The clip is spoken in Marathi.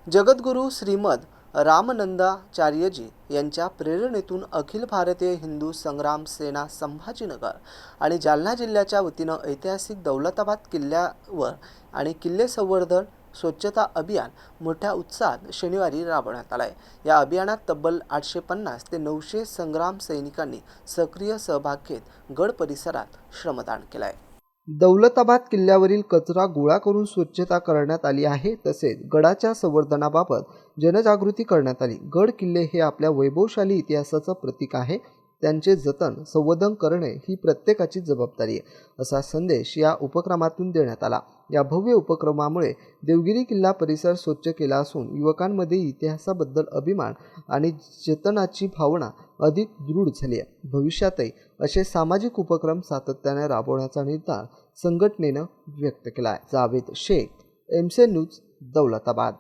जगद्गुरू श्रीमद रामनंदाचार्यजी यांच्या प्रेरणेतून अखिल भारतीय हिंदू संग्राम सेना संभाजीनगर आणि जालना जिल्ह्याच्या वतीनं ऐतिहासिक दौलताबाद किल्ल्यावर आणि किल्ले संवर्धन स्वच्छता अभियान मोठ्या उत्साहात शनिवारी राबवण्यात आलं आहे। या अभियानात तब्बल 850 ते 900 संग्राम सैनिकांनी सक्रिय सहभाग घेत गड परिसरात श्रमदान केलं आहे। दौलताबाद किल्ल्यावरील कचरा गोळा करून स्वच्छता करण्यात आली आहे। तसेच गडाच्या संवर्धनाबाबत जनजागृती करण्यात आली। गड किल्ले हे आपल्या वैभवशाली इतिहासाचं प्रतीक आहे। त्यांचे जतन संवर्धन करणे ही प्रत्येकाची जबाबदारी आहे, असा संदेश या उपक्रमातून देण्यात आला। या भव्य उपक्रमामुळे देवगिरी किल्ला परिसर स्वच्छ केला असून युवकांमध्ये इतिहासाबद्दल अभिमान आणि जतनाची भावना अधिक दृढ झाली आहे। भविष्यातही असे सामाजिक उपक्रम सातत्याने राबवण्याचा निर्धार संघटनेनं व्यक्त केला आहे। Javed Shaikh, MC news, Daulatabad.